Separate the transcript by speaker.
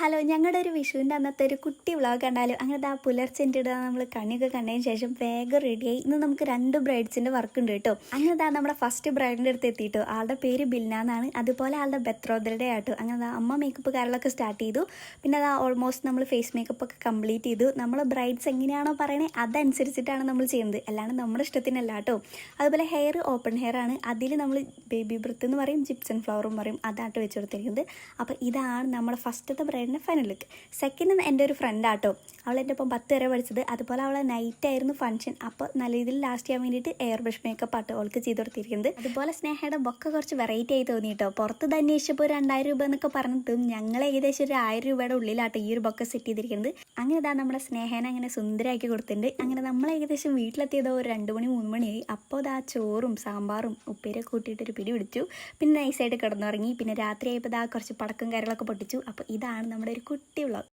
Speaker 1: Hello, ഞങ്ങളുടെ ഒരു വിഷുവിൻ്റെ അന്നത്തെ ഒരു കുട്ടി വ്ളോഗ് കണ്ടാലും അങ്ങനെ പുലർച്ചെ നമ്മൾ കണിയൊക്കെ കണ്ടതിന് ശേഷം വേഗം റെഡിയായി. ഇന്ന് നമുക്ക് 2 ബ്രൈഡ്സിൻ്റെ വർക്ക് ഉണ്ട് കേട്ടോ. അങ്ങനെ നമ്മുടെ ഫസ്റ്റ് ബ്രൈഡിൻ്റെ അടുത്ത് എത്തിയിട്ടോ. ആളുടെ പേര് ബിൽന എന്നാണ്. അതുപോലെ ആളുടെ ബർത്ത്ഡേ ആട്ടോ. അങ്ങനെ അമ്മ മേക്കപ്പ് കാര്യങ്ങളൊക്കെ സ്റ്റാർട്ട് ചെയ്തു. പിന്നെ ഓൾമോസ്റ്റ് നമ്മൾ ഫേസ് മേക്കപ്പ് ഒക്കെ കംപ്ലീറ്റ് ചെയ്തു. നമ്മൾ ബ്രൈഡ്സ് എങ്ങനെയാണോ പറയണേ അതനുസരിച്ചിട്ടാണ് നമ്മൾ ചെയ്യുന്നത്, അല്ലാണ്ട് നമ്മുടെ ഇഷ്ടത്തിനല്ല കേട്ടോ. അതുപോലെ ഹെയർ ഓപ്പൺ ഹെയർ ആണ്. അതിൽ നമ്മൾ ബേബി ബ്രത്ത് എന്ന് പറയും, ജിപ്സൺ ഫ്ലവറും പറയും, അതാട്ടോ വെച്ച് കൊടുത്തിരിക്കുന്നത്. അപ്പോൾ ഇതാണ് നമ്മുടെ ഫസ്റ്റത്തെ ബ്രൈഡിൻ്റെ ഫൈനൽ ലുക്ക്. സെക്കൻഡ് എൻ്റെ ഒരു ഫ്രണ്ട് ആട്ടോ. അവൾ എൻ്റെ ഒപ്പം 10 വരെ പഠിച്ചത്. അതുപോലെ അവളെ നൈറ്റ് ആയിരുന്നു ഫംഗ്ഷൻ. അപ്പോൾ നല്ല രീതിയിൽ ലാസ്റ്റ് ചെയ്യാൻ വേണ്ടിയിട്ട് എയർ ബ്രഷ് മേക്കപ്പ് ആട്ടോ അവൾക്ക് ചെയ്ത് കൊടുത്തിരിക്കുന്നത്. അതുപോലെ സ്നേഹയുടെ ബൊക്കെ കുറച്ച് വെറൈറ്റി ആയി തോന്നി കേട്ടോ. പുറത്ത് ഇത് അന്വേഷിച്ചപ്പോൾ 2000 രൂപ എന്നൊക്കെ പറഞ്ഞിട്ടും ഞങ്ങൾ ഏകദേശം ഒരു 1000 രൂപയുടെ ഉള്ളിലാട്ടോ ഈ ഒരു ബൊക്കെ സെറ്റ് ചെയ്തിരിക്കുന്നത്. അങ്ങനെ നമ്മുടെ സ്നേഹനെ അങ്ങനെ സുന്ദരമാക്കി കൊടുത്തിട്ടുണ്ട്. അങ്ങനെ നമ്മൾ ഏകദേശം വീട്ടിലെത്തിയതോ ഒരു 2 മണി 3 മണിയായി. അപ്പോൾ ചോറും സാമ്പാറും ഉപ്പേരൊക്കെ കൂട്ടിയിട്ടൊരു പിടി പിടിച്ചു. പിന്നെ നൈസായിട്ട് കിടന്നുറങ്ങി. പിന്നെ രാത്രി ആയപ്പോൾ കുറച്ച് പടക്കം കാര്യങ്ങളൊക്കെ പൊട്ടിച്ചു. അപ്പോൾ ഇതാണ് നമ്മുടെ ഒരു കുട്ടി വ്ളോഗ്.